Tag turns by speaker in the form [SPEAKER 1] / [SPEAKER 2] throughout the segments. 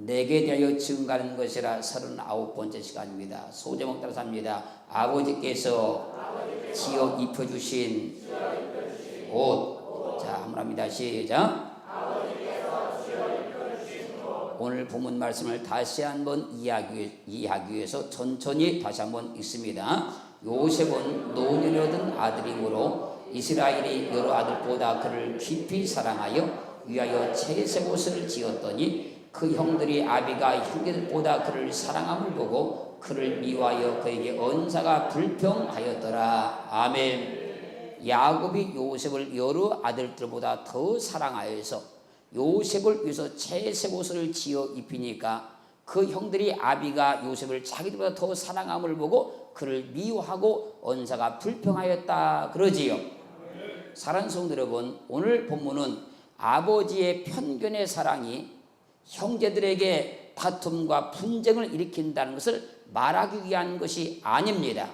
[SPEAKER 1] 내게 대하여 증가하는 것이라 39번째 시간입니다. 소제목 따라서 합니다. 아버지께서 지어 입혀주신 옷. 자, 한번 합니다. 시작. 오늘 본문 말씀을 다시 한번 이해하기 위해서 천천히 다시 한번 읽습니다. 요셉은 노년에 얻은 아들이므로 이스라엘이 여러 아들보다 그를 깊이 사랑하여 위하여 채색 옷을 지었더니 그 형들이 아비가 형제들보다 그를 사랑함을 보고 그를 미워하여 그에게 언사가 불평하였더라. 아멘. 야곱이 요셉을 여러 아들들보다 더 사랑하여서 요셉을 위해서 채색 옷을 지어 입히니까 그 형들이 아비가 요셉을 자기들보다 더 사랑함을 보고 그를 미워하고 언사가 불평하였다 그러지요. 사랑하는 성도 여러분, 오늘 본문은 아버지의 편견의 사랑이 형제들에게 다툼과 분쟁을 일으킨다는 것을 말하기 위한 것이 아닙니다.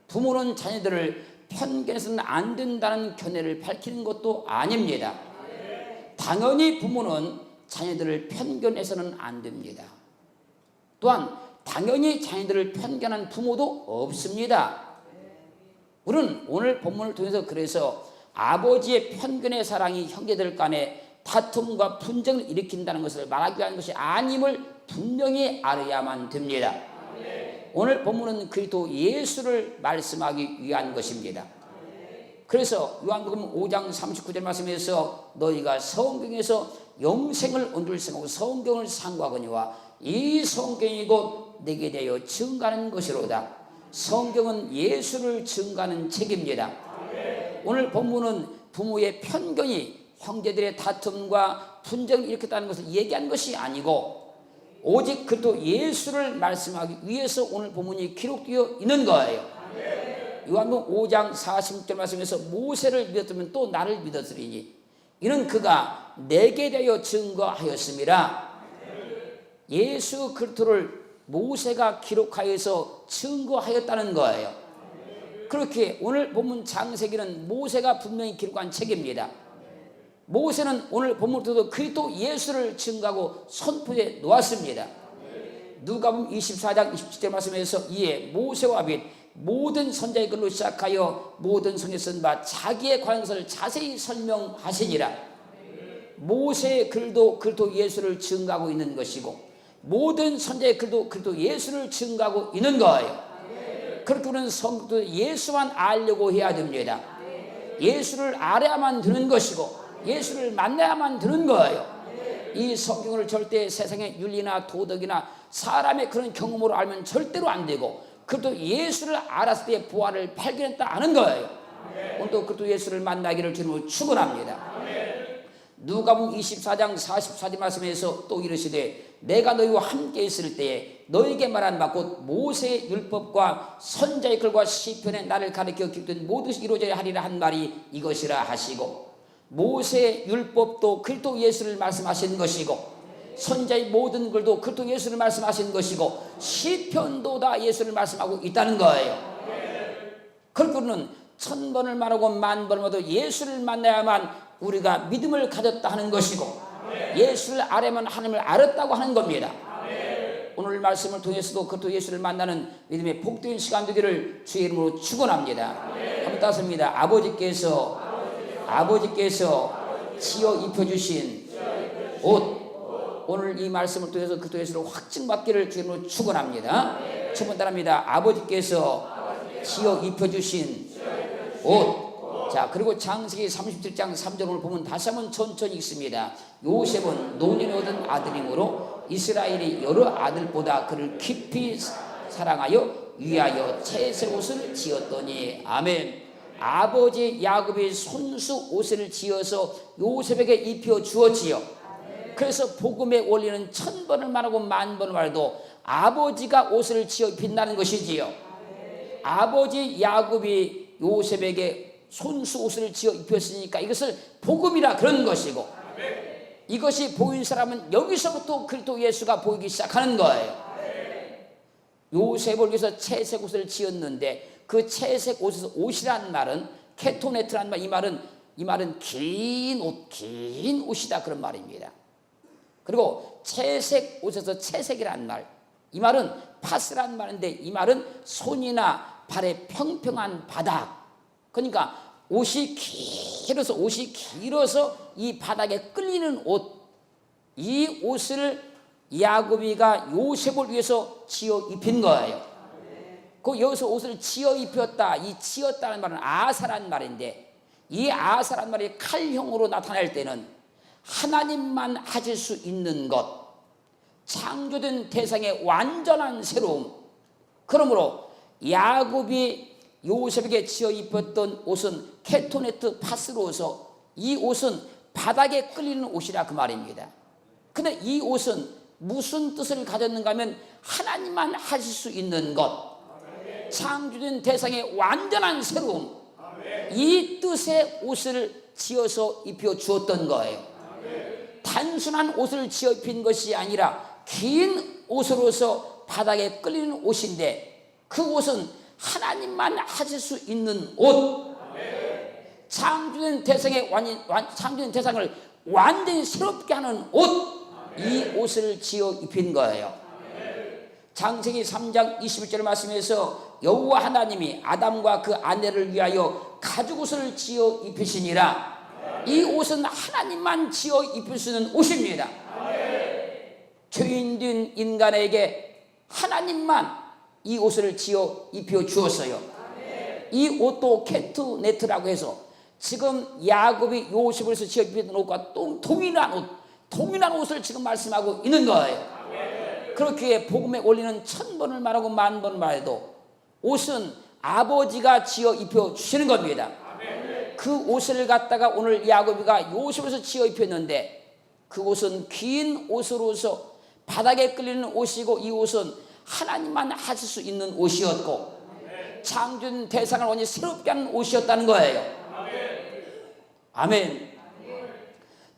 [SPEAKER 1] 부모는 자녀들을 편견해서는 안 된다는 견해를 밝히는 것도 아닙니다. 당연히 부모는 자녀들을 편견해서는 안 됩니다. 또한 당연히 자녀들을 편견한 부모도 없습니다. 우리는 오늘 본문을 통해서 그래서 아버지의 편견의 사랑이 형제들 간에 다툼과 분쟁을 일으킨다는 것을 말하기 위한 것이 아님을 분명히 알아야만 됩니다. 오늘 본문은 그리스도 예수를 말씀하기 위한 것입니다. 그래서 요한복음 5장 39절 말씀에서 너희가 성경에서 영생을 얻을 생각하고 성경을 상고하거니와 이 성경이 곧 내게 대하여 증가하는 것이로다. 성경은 예수를 증가하는 책입니다. 오늘 본문은 부모의 편견이 형제들의 다툼과 분쟁을 일으켰다는 것을 얘기한 것이 아니고 오직 그리스도 예수를 말씀하기 위해서 오늘 본문이 기록되어 있는 거예요. 요한복음 5장 40절 말씀에서 모세를 믿었으면 또 나를 믿었으리니 이는 그가 내게 대하여 증거하였음이라. 예수 그리스도를 모세가 기록하여서 증거하였다는 거예요. 그렇게 오늘 본문 창세기는 모세가 분명히 기록한 책입니다. 모세는 오늘 본문에도 그리스도 예수를 증거하고 선포해 놓았습니다. 누가복음 24장 27절 말씀에서 이에 모세와 및 모든 선자의 글로 시작하여 모든 성에 쓴 바 자기에 관한 것을 자세히 설명하시니라. 모세의 글도 그리스도 예수를 증거하고 있는 것이고 모든 선자의 글도 그리스도 예수를 증거하고 있는 거예요. 그렇게 우리는 성도 예수만 알려고 해야 됩니다. 예수를 알아야만 되는 것이고 예수를 만나야만 되는 거예요. 이 성경을 절대 세상의 윤리나 도덕이나 사람의 그런 경험으로 알면 절대로 안 되고 그것도 예수를 알았을 때 부활을 발견했다 하는 거예요. 오늘도 그것도 예수를 만나기를 주님으로 축원합니다. 누가복음 24장 44절 말씀에서 또 이르시되 내가 너희와 함께 있을 때에 너희에게 말한 바 곧 모세의 율법과 선자의 글과 시편에 나를 가르쳐 기록된 모든 것이 이루어져야 하리라 한 말이 이것이라 하시고 모세의 율법도 그리스도 예수를 말씀하신 것이고 선자의 모든 글도 그리스도 예수를 말씀하신 것이고 시편도 다 예수를 말씀하고 있다는 거예요. 그렇게 우리는 1000번을 말하고 10,000번을 말해도 예수를 만나야만 우리가 믿음을 가졌다 하는 것이고 예수를 알아야만 하나님을 알았다고 하는 겁니다. 오늘 말씀을 통해서도 그리스도 예수를 만나는 믿음의 복된 시간 되기를 주의 이름으로 축원합니다. 한번 따습니다. 아버지께서 지어 입혀주신 옷. 오늘 이 말씀을 통해서 그리스도 예수를 확증받기를 주님으로 축원합니다. 첫 번째 따라합니다. 아버지께서 지어 입혀주신 옷. 자, 그리고 창세기 37장 3절을 보면 다시 한번 천천히 읽습니다. 요셉은 노년에 얻은 아들이므로 이스라엘이 여러 아들보다 그를 깊이 사랑하여 위하여 채색 옷을 지었더니 아멘. 아버지 야곱이 손수 옷을 지어서 요셉에게 입혀 주었지요. 그래서 복음의 원리는 1000번을 말하고 10,000번을 말해도 아버지가 옷을 지어 입힌다는 것이지요. 아버지 야곱이 요셉에게 손수 옷을 지어 입혔으니까 이것을 복음이라 그런 것이고 이것이 보인 사람은 여기서부터 그리스도 예수가 보이기 시작하는 거예요. 요셉을 위해서 채색 옷을 지었는데 그 채색 옷이라는 말은 케토네트라는 말, 이 말은 긴 옷이다 그런 말입니다. 그리고 채색 옷에서 채색이라는 말, 이 말은 파스라는 말인데 이 말은 손이나 발의 평평한 바닥. 그러니까 옷이 길어서 이 바닥에 끌리는 옷, 이 옷을 야곱이가 요셉을 위해서 지어 입힌 거예요. 그 여기서 옷을 지어 입혔다, 이 지었다는 말은 아사란 말인데, 이 아사란 말이 칼형으로 나타날 때는 하나님만 하실 수 있는 것, 창조된 대상의 완전한 새로움. 그러므로 야곱이 요셉에게 지어 입혔던 옷은 케토네트 파스로서 이 옷은 바닥에 끌리는 옷이라 그 말입니다. 근데 이 옷은 무슨 뜻을 가졌는가 하면 하나님만 하실 수 있는 것, 창조된 대상의 완전한 새로움, 이 뜻의 옷을 지어서 입혀 주었던 거예요. 단순한 옷을 지어 입힌 것이 아니라 긴 옷으로서 바닥에 끌리는 옷인데, 그 옷은 하나님만 하실 수 있는 옷, 창조된 대상을 완전히 새롭게 하는 옷, 이 옷을 지어 입힌 거예요. 창세기 3장 21절 말씀에서 여호와 하나님이 아담과 그 아내를 위하여 가죽옷을 지어 입히시니라. 이 옷은 하나님만 지어 입힐 수 있는 옷입니다. 죄인된 인간에게 하나님만 이 옷을 지어 입혀 주었어요. 이 옷도 케토네트라고 해서 지금 야곱이 요셉을 위해서 지어 입힌 옷과 동일한 옷을 지금 말씀하고 있는 거예요. 그렇게 복음의 원리는 1000번을 말하고 10,000번을 말해도 옷은 아버지가 지어 입혀 주시는 겁니다. 그 옷을 갖다가 오늘 야곱이가 요셉에서 지어 입혔는데, 그 옷은 긴 옷으로서 바닥에 끌리는 옷이고, 이 옷은 하나님만 하실 수 있는 옷이었고, 창조된 대상을 완전히 새롭게 하는 옷이었다는 거예요. 아멘.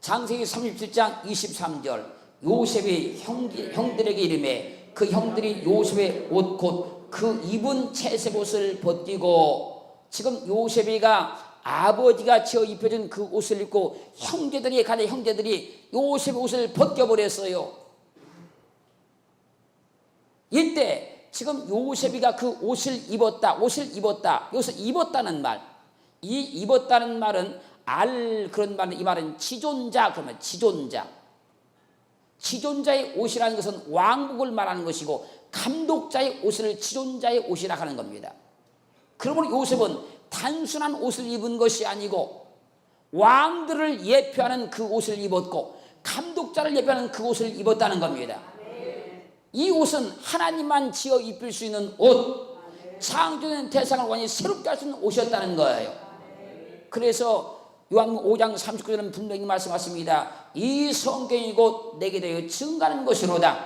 [SPEAKER 1] 창세기 37장 23절, 요셉이 형들에게 이르매 그 형들이 요셉의 옷 곧 그 입은 채색 옷을 벗기고, 지금 요셉이가 아버지가 지어 입혀준 그 옷을 입고 가는 형제들이 요셉의 옷을 벗겨버렸어요. 이때 지금 요셉이가 그 옷을 입었다. 여기서 입었다는 말, 이 입었다는 말은 그런 말은, 이 말은 그러면 지존자의 옷이라는 것은 왕국을 말하는 것이고, 감독자의 옷을 지존자의 옷이라 하는 겁니다. 그러므로 요셉은 단순한 옷을 입은 것이 아니고 왕들을 예표하는 그 옷을 입었고, 감독자를 예표하는 그 옷을 입었다는 겁니다. 이 옷은 하나님만 지어 입힐 수 있는 옷, 창조된 대상을 완전히 새롭게 할 수 있는 옷이었다는 거예요. 그래서 요한복음 5장 39절은 분명히 말씀하십니다. 이 성경이 곧 내게 대하여 증거하는 것이로다.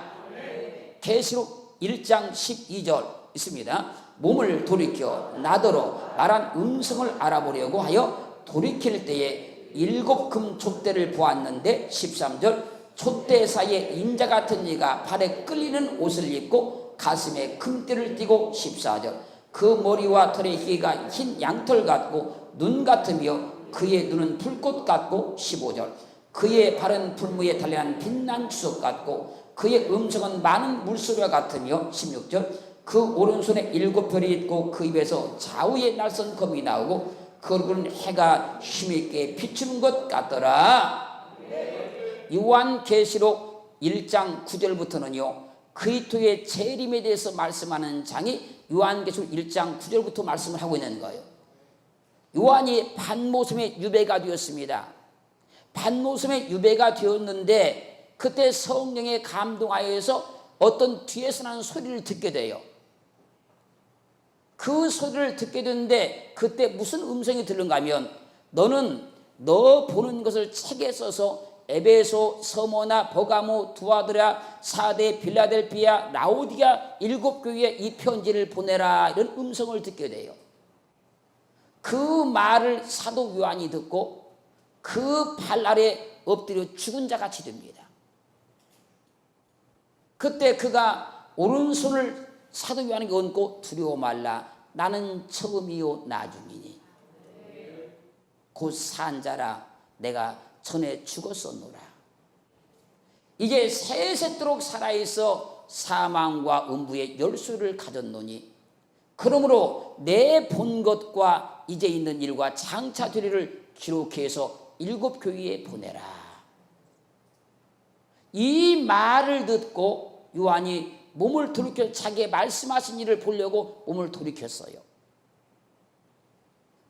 [SPEAKER 1] 계시록 1장 12절 있습니다. 몸을 돌이켜 나더러 말한 음성을 알아보려고 하여 돌이킬 때에 7 금촛대를 보았는데, 13절, 촛대 사이에 인자 같은 이가 발에 끌리는 옷을 입고 가슴에 금띠를 띠고, 14절, 그 머리와 털의 희가 흰 양털 같고 눈 같으며 그의 눈은 불꽃 같고, 15절, 그의 발은 불무에 달려난 빛난 주석 같고 그의 음성은 많은 물소리와 같으며, 16절, 그 오른손에 7별이 있고 그 입에서 좌우에 날선 검이 나오고 그 얼굴은 해가 힘있게 비추는 것 같더라. 요한계시록 1장 9절부터는요 그리스도의 재림에 대해서 말씀하는 장이 요한계시록 1장 9절부터 말씀을 하고 있는 거예요. 요한이 반모섬의 유배가 되었습니다. 반모섬의 유배가 되었는데 그때 성령의 감동하여서 어떤 뒤에서 나는 소리를 듣게 돼요. 그 소리를 듣게 되는데 그때 무슨 음성이 들는가 하면, 너는 너 보는 것을 책에 써서 에베소, 서머나, 버가모, 두아드라, 사데, 빌라델피아, 라오디아 7 교회에 이 편지를 보내라, 이런 음성을 듣게 돼요. 그 말을 사도 요한이 듣고 그 발 아래 엎드려 죽은 자 같이 됩니다. 그때 그가 오른손을 사도 요한에게 얹고 두려워 말라, 나는 처음이요 나중이니 곧 산 자라, 내가 전에 죽었었노라. 이제 세세토록 살아있어 사망과 음부의 열쇠를 가졌노니 그러므로 내 본 것과 이제 있는 일과 장차 되리를 기록해서 7 교회에 보내라. 이 말을 듣고 요한이 몸을 돌이켜 자기의 말씀하신 일을 보려고 몸을 돌이켰어요.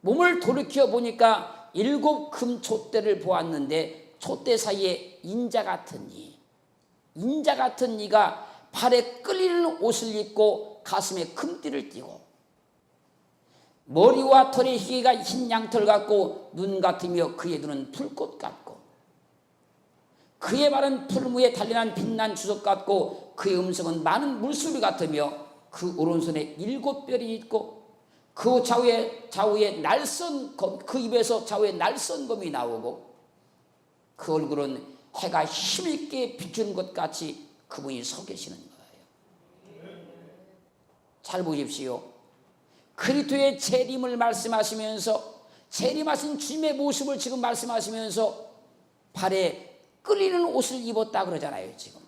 [SPEAKER 1] 몸을 돌이켜 보니까 7 금촛대를 보았는데 촛대 사이에 인자 같은 이가 발에 끌리는 옷을 입고 가슴에 금띠를 띠고 머리와 털의 희게가 흰 양털 같고 눈 같으며 그의 눈은 불꽃 같고 그의 발은 풀무에 달려난 빛난 주석 같고 그의 음성은 많은 물소리 같으며 그 오른손에 7 뼈리 있고 그 좌우에 날선 검, 그 입에서 좌우에 날선 검이 나오고 그 얼굴은 해가 힘있게 비추는 것 같이 그분이 서 계시는 거예요. 잘 보십시오. 그리스도의 재림을 말씀하시면서 재림하신 주님의 모습을 지금 말씀하시면서 발에 끌리는 옷을 입었다 그러잖아요. 지금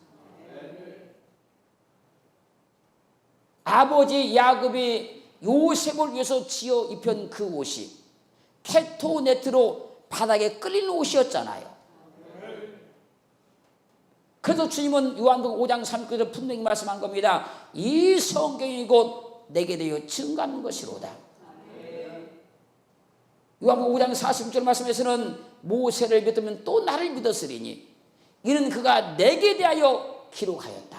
[SPEAKER 1] 아버지 야곱이 요셉을 위해서 지어 입힌 그 옷이 케토네트로 바닥에 끌리는 옷이었잖아요. 그래서 주님은 요한복음 5장 39절에 분명히 말씀한 겁니다. 이 성경이 곧 내게 대하여 증거하는 것이로다. 요한복음 5장 40절 말씀에서는 모세를 믿으면 또 나를 믿었으리니 이는 그가 내게 대하여 기록하였다.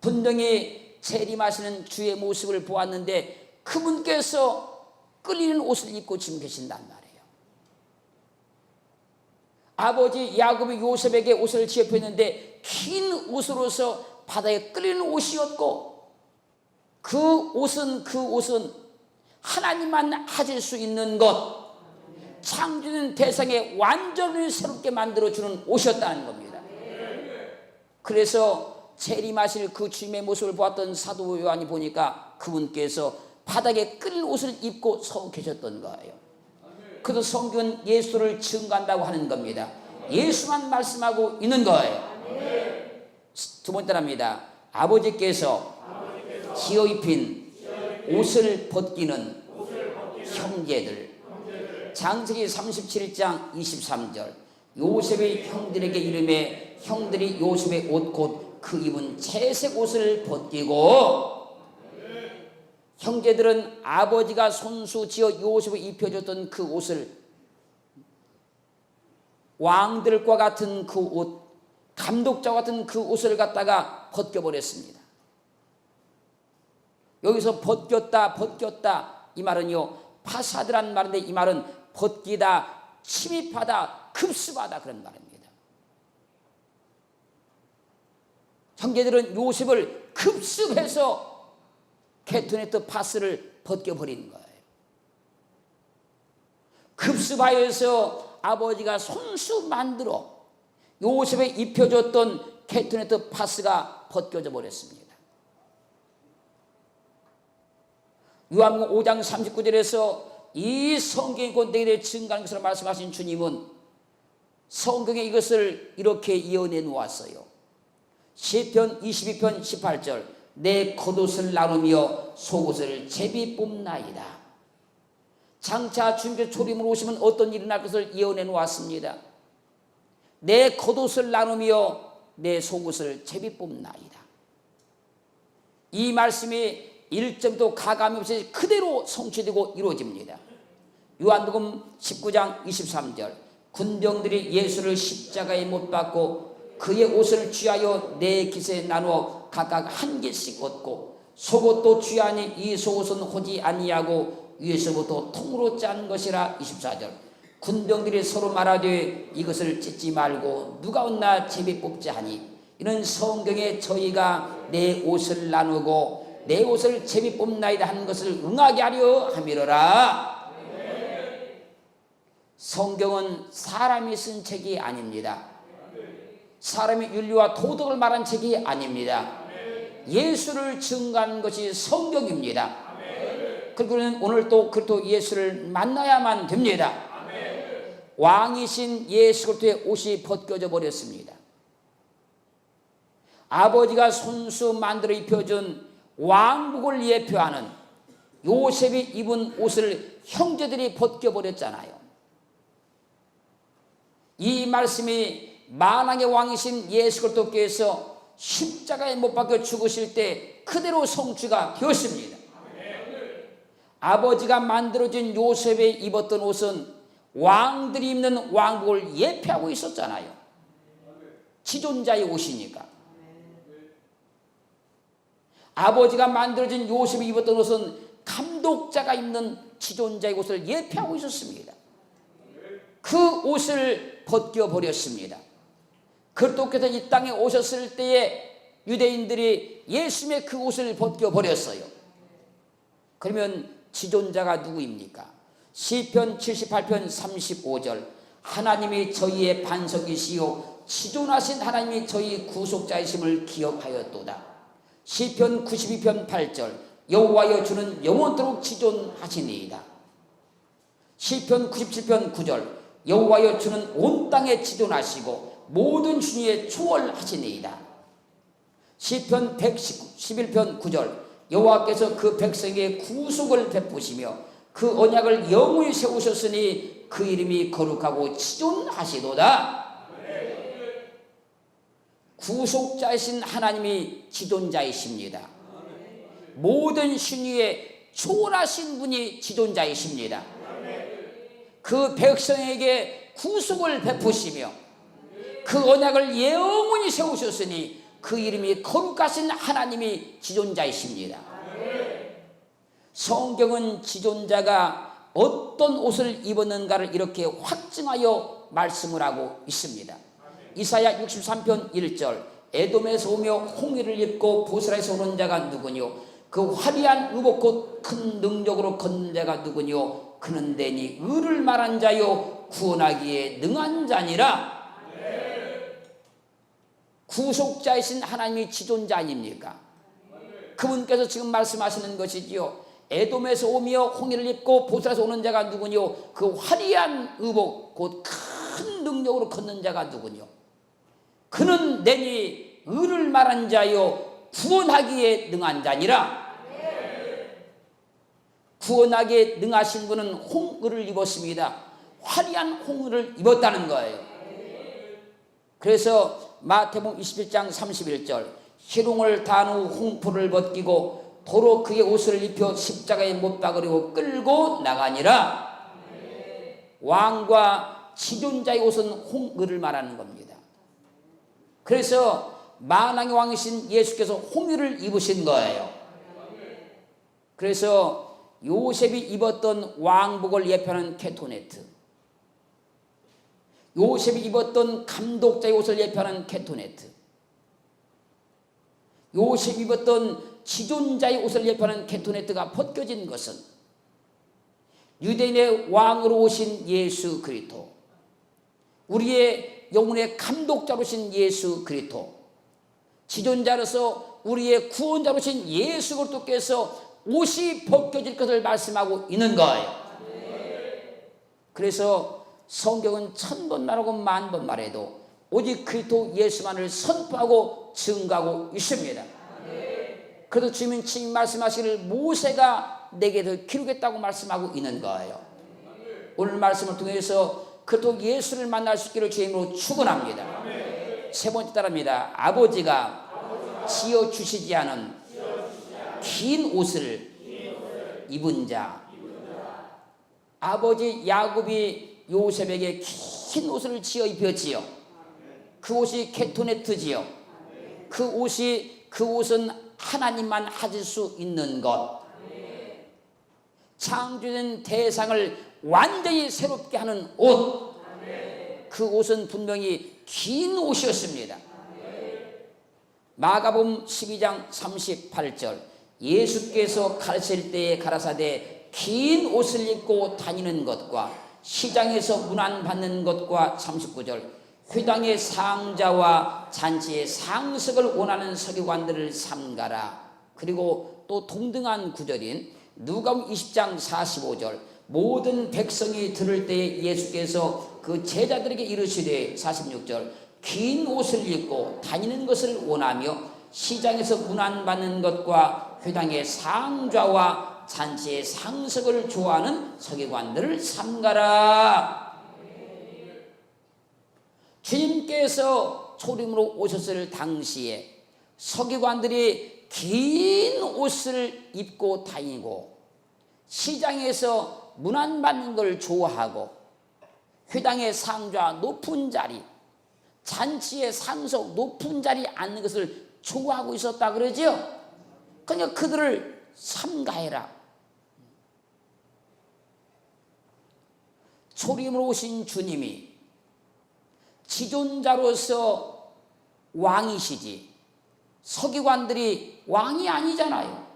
[SPEAKER 1] 분명히 재림하시는 주의 모습을 보았는데 그분께서 끌리는 옷을 입고 지금 계신단 말이에요. 아버지 야곱이 요셉에게 옷을 지어표했는데 긴 옷으로서 바다에 끌리는 옷이었고 그 옷은 하나님만 하실 수 있는 것 창조된 대상에 완전히 새롭게 만들어주는 옷이었다는 겁니다. 그래서 재림하실 그 주님의 모습을 보았던 사도 요한이 보니까 그분께서 바닥에 끌린 옷을 입고 서 계셨던 거예요. 그래서 성경은 예수를 증거한다고 하는 겁니다. 예수만 말씀하고 있는 거예요. 두 번째랍니다. 아버지께서 지어 입힌 옷을 벗기는 형제들. 창세기 37장 23절. 요셉의 형들에게 이름에 형들이 요셉의 옷 곧 그 입은 채색 옷을 벗기고 형제들은 아버지가 손수 지어 요셉에 입혀줬던 그 옷을 왕들과 같은 그 옷, 감독자와 같은 그 옷을 갖다가 벗겨버렸습니다. 여기서 벗겼다 이 말은요 파사드란 말인데 이 말은 벗기다, 침입하다, 급습하다 그런 말입니다. 형제들은 요셉을 급습해서 케토네트 파스를 벗겨버린 거예요. 급습하여서 아버지가 손수 만들어 요셉에 입혀줬던 케토네트 파스가 벗겨져 버렸습니다. 요한복음 5장 39절에서 이 성경이 곧 내게 대해 증거하는 것으로 말씀하신 주님은 성경에 이것을 이렇게 예언해 놓았어요. 시편 22편 18절 내 겉옷을 나누며 속옷을 제비 뽑나이다. 장차 주님께서 초림으로 오시면 어떤 일이 날 것을 예언해 놓았습니다. 내 겉옷을 나누며 내 속옷을 제비 뽑나이다. 이 말씀이 1점도 가감이 없이 그대로 성취되고 이루어집니다. 요한복음 19장 23절 군병들이 예수를 십자가에 못 박고 그의 옷을 취하여 네 깃에 나누어 각각 한 깃씩 얻고 속옷도 취하니 이 속옷은 호지 아니하고 위에서부터 통으로 짠 것이라. 24절 군병들이 서로 말하되 이것을 찢지 말고 누가 얻나 제비 뽑지 하니 이는 성경에 저희가 내 옷을 나누고 내 옷을 제비 뽑나이다 하는 것을 응하게 하려 함이로라. 성경은 사람이 쓴 책이 아닙니다. 사람의 윤리와 도덕을 말한 책이 아닙니다. 예수를 증거하는 것이 성경입니다. 그리고 오늘 또 그리스도 예수를 만나야만 됩니다. 왕이신 예수 그리스도의 옷이 벗겨져 버렸습니다. 아버지가 손수 만들어 입혀준 왕복을 예표하는 요셉이 입은 옷을 형제들이 벗겨버렸잖아요. 이 말씀이 만왕의 왕이신 예수 그리스도께서 십자가에 못 박혀 죽으실 때 그대로 성취가 되었습니다. 아버지가 만들어진 요셉이 입었던 옷은 왕들이 입는 왕복을 예표하고 있었잖아요. 지존자의 옷이니까. 아버지가 만들어진 요셉이 입었던 옷은 감독자가 입는 지존자의 옷을 예표하고 있었습니다. 그 옷을 벗겨버렸습니다. 그리스도께서 이 땅에 오셨을 때에 유대인들이 예수님의 그 옷을 벗겨버렸어요. 그러면 지존자가 누구입니까? 시편 78편 35절 하나님이 저희의 반석이시요 지존하신 하나님이 저희 구속자이심을 기억하였도다. 시편 92편 8절 여호와여 주는 영원토록 지존하시니이다. 시편 97편 9절 여호와여 주는 온 땅에 지존하시고 모든 중에 초월하시니이다. 시편 111편 9절 여호와께서 그 백성에게 구속을 베푸시며 그 언약을 영원히 세우셨으니 그 이름이 거룩하고 지존하시도다. 구속자이신 하나님이 지존자이십니다. 모든 신위에 초월하신 분이 지존자이십니다. 그 백성에게 구속을 베푸시며 그 언약을 영원히 세우셨으니 그 이름이 거룩하신 하나님이 지존자이십니다. 성경은 지존자가 어떤 옷을 입었는가를 이렇게 확증하여 말씀을 하고 있습니다. 이사야 63편 1절 에돔에서 오며 홍해를 입고 보스라에서 오는 자가 누구뇨? 그 화려한 의복 곧 큰 능력으로 걷는 자가 누구뇨? 그는 대니 의를 말한 자요 구원하기에 능한 자니라. 구속자이신 하나님이 지존자 아닙니까? 그분께서 지금 말씀하시는 것이지요. 에돔에서 오며 홍해를 입고 보스라에서 오는 자가 누구뇨? 그 화려한 의복 곧 큰 능력으로 걷는 자가 누구뇨? 그는 내니 의를 말한 자요 구원하기에 능한 자니라. 구원하기에 능하신 분은 홍의를 입었습니다. 화려한 홍의를 입었다는 거예요. 그래서 마태복음 21장 31절 희롱을 단 후 홍포를 벗기고 도로 그의 옷을 입혀 십자가에 못 박으려고 끌고 나가니라. 왕과 지존자의 옷은 홍의를 말하는 겁니다. 그래서 만왕의 왕이신 예수께서 홍의를 입으신 거예요. 그래서 요셉이 입었던 왕복을 예표하는 케토네트, 요셉이 입었던 감독자의 옷을 예표하는 케토네트, 요셉이 입었던 지존자의 옷을 예표하는 케토네트가 벗겨진 것은 유대인의 왕으로 오신 예수 그리스도, 우리의 영혼의 감독자로 오신 예수 그리스도, 지존자로서 우리의 구원자로 오신 예수 그리스도께서 옷이 벗겨질 것을 말씀하고 있는 거예요. 그래서 성경은 1000번 말하고 10,000번 말해도 오직 그리스도 예수만을 선포하고 증거하고 있습니다. 그래서 주님은 친히 말씀하시기를 모세가 내게 더 기록했다고 말씀하고 있는 거예요. 오늘 말씀을 통해서 그리스도 예수를 만날 수 있기를 주님으로 축원합니다. 세 번째 따라합니다. 아버지가 지어주시지 않은 긴 옷을 입은 자. 아버지 야곱이 요셉에게 긴 옷을 지어 입혔지요. 그 옷이 케토네트지요. 그 옷은 하나님만 하실 수 있는 것. 창조된 대상을 완전히 새롭게 하는 옷. 그 옷은 분명히 긴 옷이었습니다. 마가복음 12장 38절 예수께서 가르칠 때에 가라사대 긴 옷을 입고 다니는 것과 시장에서 문안받는 것과 39절 회당의 상자와 잔치의 상석을 원하는 서기관들을 삼가라. 그리고 또 동등한 구절인 누가복음 20장 45절 모든 백성이 들을 때에 예수께서 그 제자들에게 이르시되 46절 긴 옷을 입고 다니는 것을 원하며 시장에서 문안받는 것과 회당의 상좌와 잔치의 상석을 좋아하는 서기관들을 삼가라. 주님께서 초림으로 오셨을 당시에 서기관들이 긴 옷을 입고 다니고 시장에서 문안받는 걸 좋아하고 회당의 상좌 높은 자리, 잔치의 상석 높은 자리에 앉는 것을 좋아하고 있었다 그러지요. 그러니까 그들을 삼가해라. 초림으로 오신 주님이 지존자로서 왕이시지 서기관들이 왕이 아니잖아요.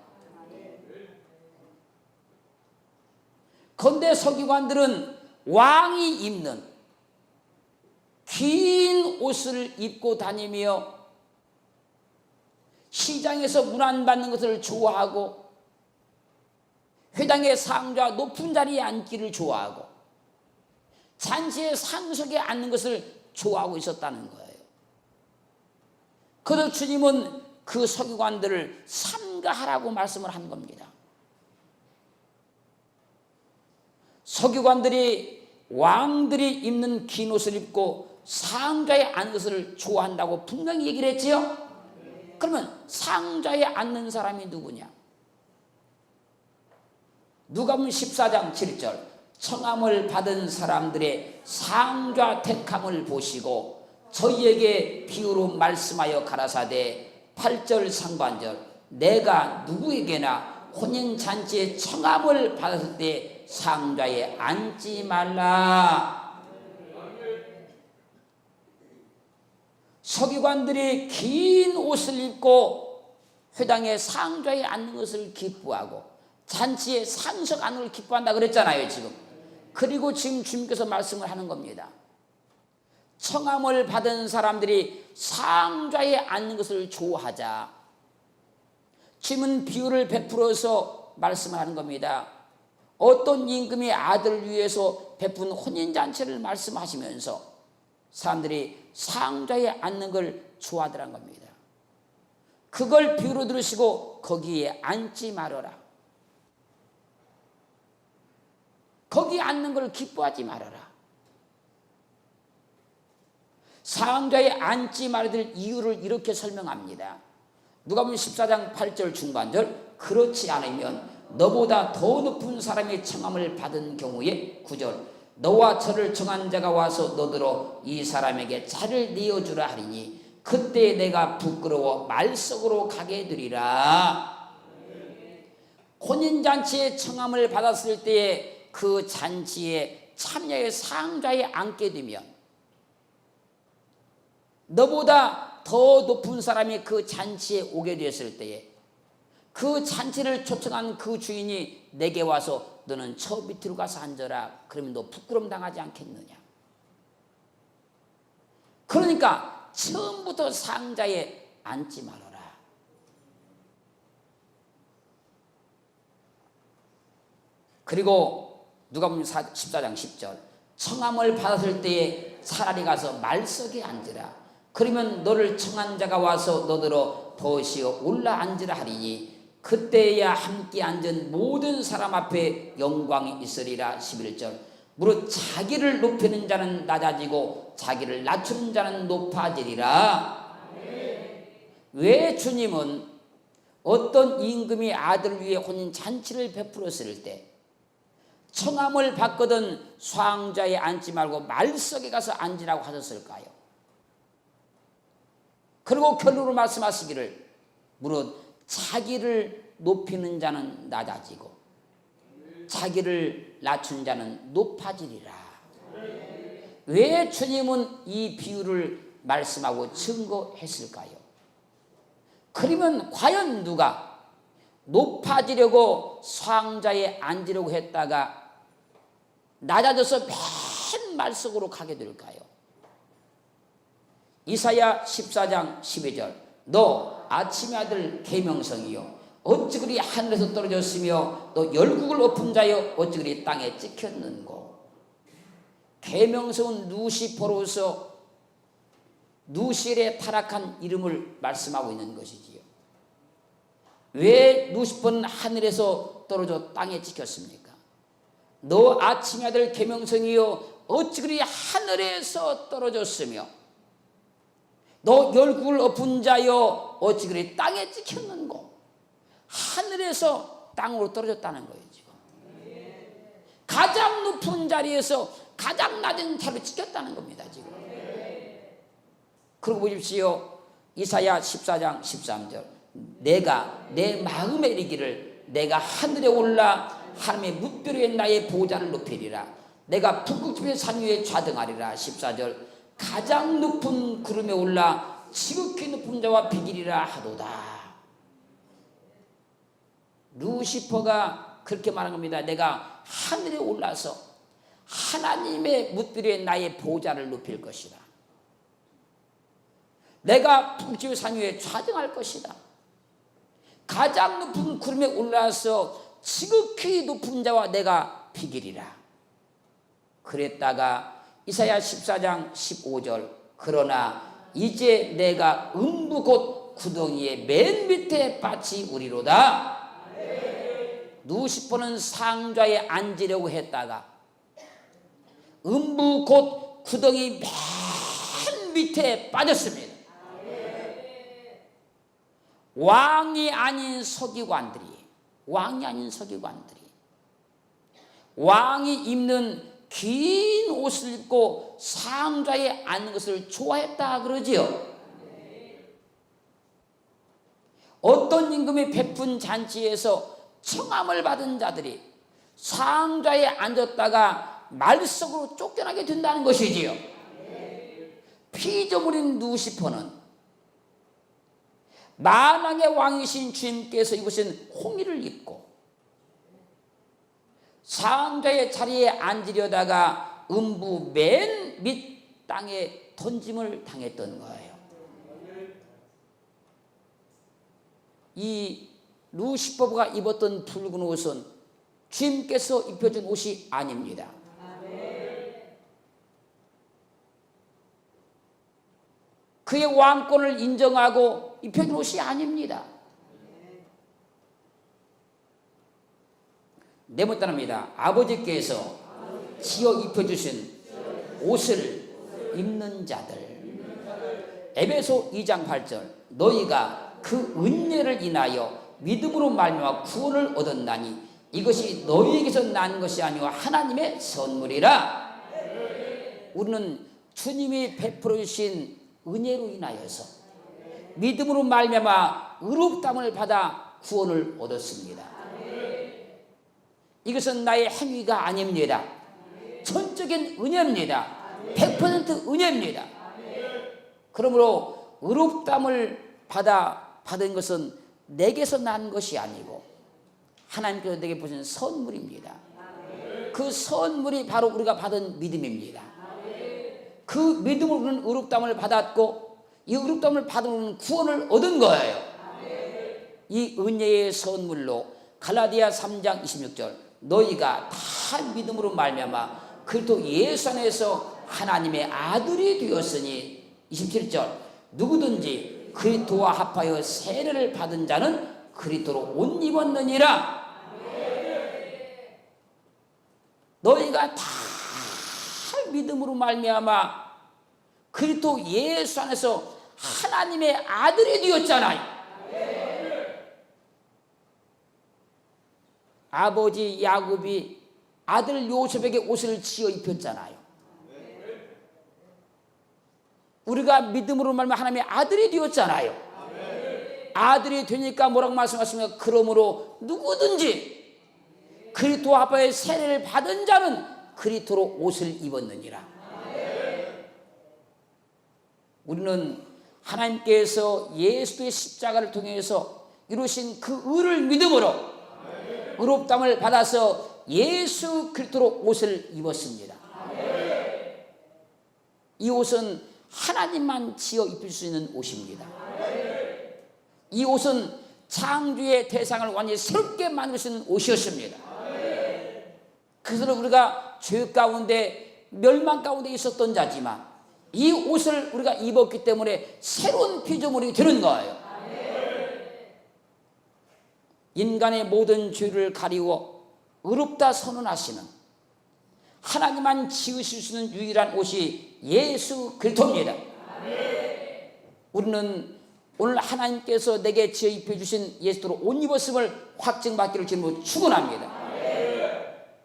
[SPEAKER 1] 그런데 서기관들은 왕이 입는 긴 옷을 입고 다니며 시장에서 문안받는 것을 좋아하고 회당의 상좌 높은 자리에 앉기를 좋아하고 잔치의 상석에 앉는 것을 좋아하고 있었다는 거예요. 그래서 주님은 그 서기관들을 삼가하라고 말씀을 한 겁니다. 서기관들이 왕들이 입는 긴 옷을 입고 상좌에 앉는 것을 좋아한다고 분명히 얘기를 했지요. 그러면 상좌에 앉는 사람이 누구냐? 누가복음 14장 7절 청함을 받은 사람들의 상좌 택함을 보시고 저희에게 비유로 말씀하여 가라사대 8절 상반절 내가 누구에게나 혼인잔치에 청함을 받았을 때 상좌에 앉지 말라. 서기관들이 긴 옷을 입고 회당의 상좌에 앉는 것을 기뻐하고 잔치에 상석 앉는 걸 기뻐한다 그랬잖아요 지금. 그리고 지금 주님께서 말씀을 하는 겁니다. 청함을 받은 사람들이 상좌에 앉는 것을 좋아하자. 지금은 비유를 베풀어서 말씀을 하는 겁니다. 어떤 임금이 아들을 위해서 베푼 혼인잔치를 말씀하시면서 사람들이 상좌에 앉는 걸 좋아하더란 겁니다. 그걸 비유로 들으시고 거기에 앉지 말아라. 거기에 앉는 걸 기뻐하지 말아라. 상좌에 앉지 말아야 될 이유를 이렇게 설명합니다. 누가복음 14장 8절 중반절 그렇지 않으면 너보다 더 높은 사람의 청함을 받은 경우에 9절 너와 저를 정한 자가 와서 너더러 이 사람에게 차를 내어주라 하리니 그때 내가 부끄러워 말석으로 가게 되리라. 혼인잔치에 청함을 받았을 때에 그 잔치에 참여의 상좌에 앉게 되면 너보다 더 높은 사람이 그 잔치에 오게 되었을 때에 그 잔치를 초청한 그 주인이 내게 와서 너는 저 밑으로 가서 앉아라. 그러면 너 부끄러움 당하지 않겠느냐. 그러니까 처음부터 상자에 앉지 말아라. 그리고 누가복음 14장 10절 청함을 받았을 때에 차라리 가서 말석에 앉으라. 그러면 너를 청한 자가 와서 너더러 더시어 올라 앉으라 하리니 그때야 함께 앉은 모든 사람 앞에 영광이 있으리라. 11절 무릇 자기를 높이는 자는 낮아지고 자기를 낮추는 자는 높아지리라. 왜 주님은 어떤 임금이 아들을 위해 혼인 잔치를 베풀었을 때 청함을 받거든 상좌에 앉지 말고 말석에 가서 앉으라고 하셨을까요? 그리고 결론으로 말씀하시기를 무릇 자기를 높이는 자는 낮아지고 자기를 낮춘 자는 높아지리라. 왜 주님은 이 비유를 말씀하고 증거했을까요? 그러면 과연 누가 높아지려고 상자에 앉으려고 했다가 낮아져서 맨 말석으로 가게 될까요? 이사야 14장 12절 너 아침의 아들 계명성이요 어찌 그리 하늘에서 떨어졌으며 또 열국을 엎은 자여 어찌 그리 땅에 찍혔는고. 계명성은 루시퍼로서 루시엘의 타락한 이름을 말씀하고 있는 것이지요. 왜 루시퍼는 하늘에서 떨어져 땅에 찍혔습니까? 너 아침의 아들 계명성이여 어찌 그리 하늘에서 떨어졌으며 너 열국을 엎은 자여 어찌 그리 땅에 찍혔는고. 하늘에서 땅으로 떨어졌다는 거예요. 지금 가장 높은 자리에서 가장 낮은 자리로 찍혔다는 겁니다. 지금 그러고 보십시오. 이사야 14장 13절 내가 내 마음에 이르기를 내가 하늘에 올라 하나님의 뭇별 위에 나의 보좌를 높이리라. 내가 북극집의 산 위에 좌등하리라. 14절 가장 높은 구름에 올라 지극히 높은 자와 비기리라 하도다. 루시퍼가 그렇게 말한 겁니다. 내가 하늘에 올라서 하나님의 뭇별 위에 나의 보좌를 높일 것이다. 내가 북극집의 산 위에 좌등할 것이다. 가장 높은 구름에 올라서 지극히 높은 자와 내가 비기리라. 그랬다가 이사야 14장 15절 그러나 이제 내가 음부 곧 구덩이의 맨 밑에 빠지 우리로다. 루시퍼는 상좌에 앉으려고 했다가 음부 곧 구덩이 맨 밑에 빠졌습니다. 왕이 아닌 서기관들이 왕이 입는 긴 옷을 입고 상좌에 앉는 것을 좋아했다 그러지요. 어떤 임금이 베푼 잔치에서 청함을 받은 자들이 상좌에 앉았다가 말석으로 쫓겨나게 된다는 것이지요. 피조물인 루시퍼는 만왕의 왕이신 주님께서 입으신 홍의를 입고 상좌의 자리에 앉으려다가 음부 맨 밑 땅에 던짐을 당했던 거예요. 이 루시퍼가 입었던 붉은 옷은 주님께서 입혀준 옷이 아닙니다. 그의 왕권을 인정하고 입혀준 옷이 아닙니다. 네 번째입니다. 아버지께서 지어 입혀주신 옷을 입는 자들. 에베소 2장 8절 너희가 그 은혜를 인하여 믿음으로 말미암아 구원을 얻었나니 이것이 너희에게서 난 것이 아니오 하나님의 선물이라. 우리는 주님이 베풀어 주신 은혜로 인하여서 믿음으로 말미암아 의롭다함을 받아 구원을 얻었습니다. 이것은 나의 행위가 아닙니다. 전적인 은혜입니다. 100% 은혜입니다. 그러므로 의롭다함을 받은 것은 내게서 난 것이 아니고 하나님께서 내게 보신 선물입니다. 그 선물이 바로 우리가 받은 믿음입니다. 그 믿음으로 우리는 의롭다함을 받았고 이 의롭다함을 받은 구원을 얻은 거예요. 이 은혜의 선물로 갈라디아 3장 26절 너희가 다 믿음으로 말미암아 그리스도 예수 안에서 하나님의 아들이 되었으니 27절 누구든지 그리스도와 합하여 세례를 받은 자는 그리스도로 옷 입었느니라. 너희가 다 믿음으로 말미암아 그리스도 예수 안에서 하나님의 아들이 되었잖아요. 아버지 야곱이 아들 요셉에게 옷을 지어 입혔잖아요. 우리가 믿음으로 말하면 하나님의 아들이 되었잖아요. 아들이 되니까 뭐라고 말씀하십니까? 그러므로 누구든지 그리스도 앞에 세례를 받은 자는 그리스도로 옷을 입었느니라. 우리는 하나님께서 예수의 십자가를 통해서 이루신 그 의를 믿음으로 의롭다함을 받아서 예수 그리스도로 옷을 입었습니다. 이 옷은 하나님만 지어 입힐 수 있는 옷입니다. 이 옷은 창조의 대상을 완전히 새롭게 만들 수 있는 옷이었습니다. 그래서 우리가 죄 가운데 멸망 가운데 있었던 자지만 이 옷을 우리가 입었기 때문에 새로운 피조물이 되는 거예요. 인간의 모든 죄를 가리워 의롭다 선언하시는 하나님만 지으실 수 있는 유일한 옷이 예수 그리스도입니다. 우리는 오늘 하나님께서 내게 지어 입혀주신 예수로 옷 입었음을 확증받기를 주님으로 축원합니다.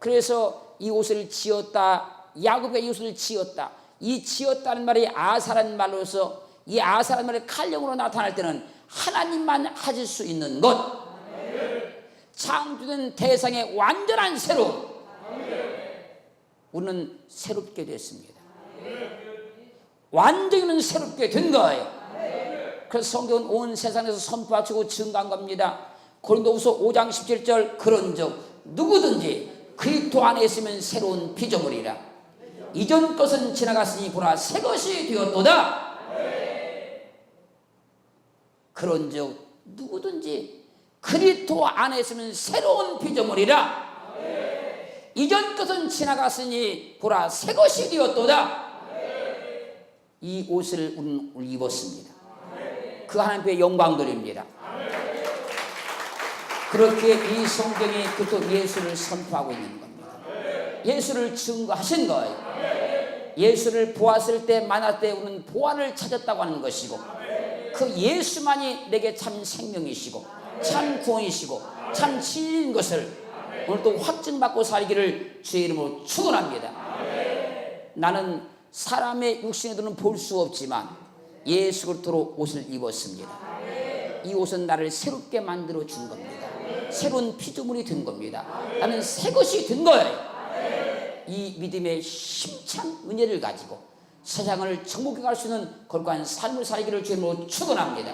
[SPEAKER 1] 그래서 이 옷을 지었다, 야곱이 이 옷을 지었다, 이 지었다는 말이 아사라는 말로서 이 아사라는 말이 칼령으로 나타날 때는 하나님만 하실 수 있는 것, 창조된 대상의 완전한 새로움, 우리는 새롭게 됐습니다. 완전히 새롭게 된 거예요. 그래서 성경은 온 세상에서 선포하시고 증거한 겁니다. 고린도후서 5장 17절 그런즉 누구든지 그리스도 안에 있으면 새로운 피조물이라 이전 것은 지나갔으니 보라 새 것이 되었도다. 그런즉 누구든지 그리스도 안에 있으면 새로운 피조물이라 이전 것은 지나갔으니 보라 새 것이 되었도다. 이 옷을 우리는 입었습니다. 그 하나님의 영광 돌립니다. 그렇게 이 성경이 그리스도 예수를 선포하고 있는 겁니다. 예수를 증거하신 거예요. 예수를 보았을 때 만났을 때 우리는 보안을 찾았다고 하는 것이고 그 예수만이 내게 참 생명이시고 참 구원이시고 참 진리인 것을 오늘 또 확증받고 살기를 주의 이름으로 축원합니다. 나는 사람의 육신에 들은 볼 수 없지만 예수 그리스도로 옷을 입었습니다. 이 옷은 나를 새롭게 만들어 준 겁니다. 새로운 피조물이 된 겁니다. 나는 새 것이 된 거예요. 이 믿음의 힘찬 은혜를 가지고 세상을 정복해 갈 수 있는 거룩한 삶을 살기를 주님으로 축원합니다.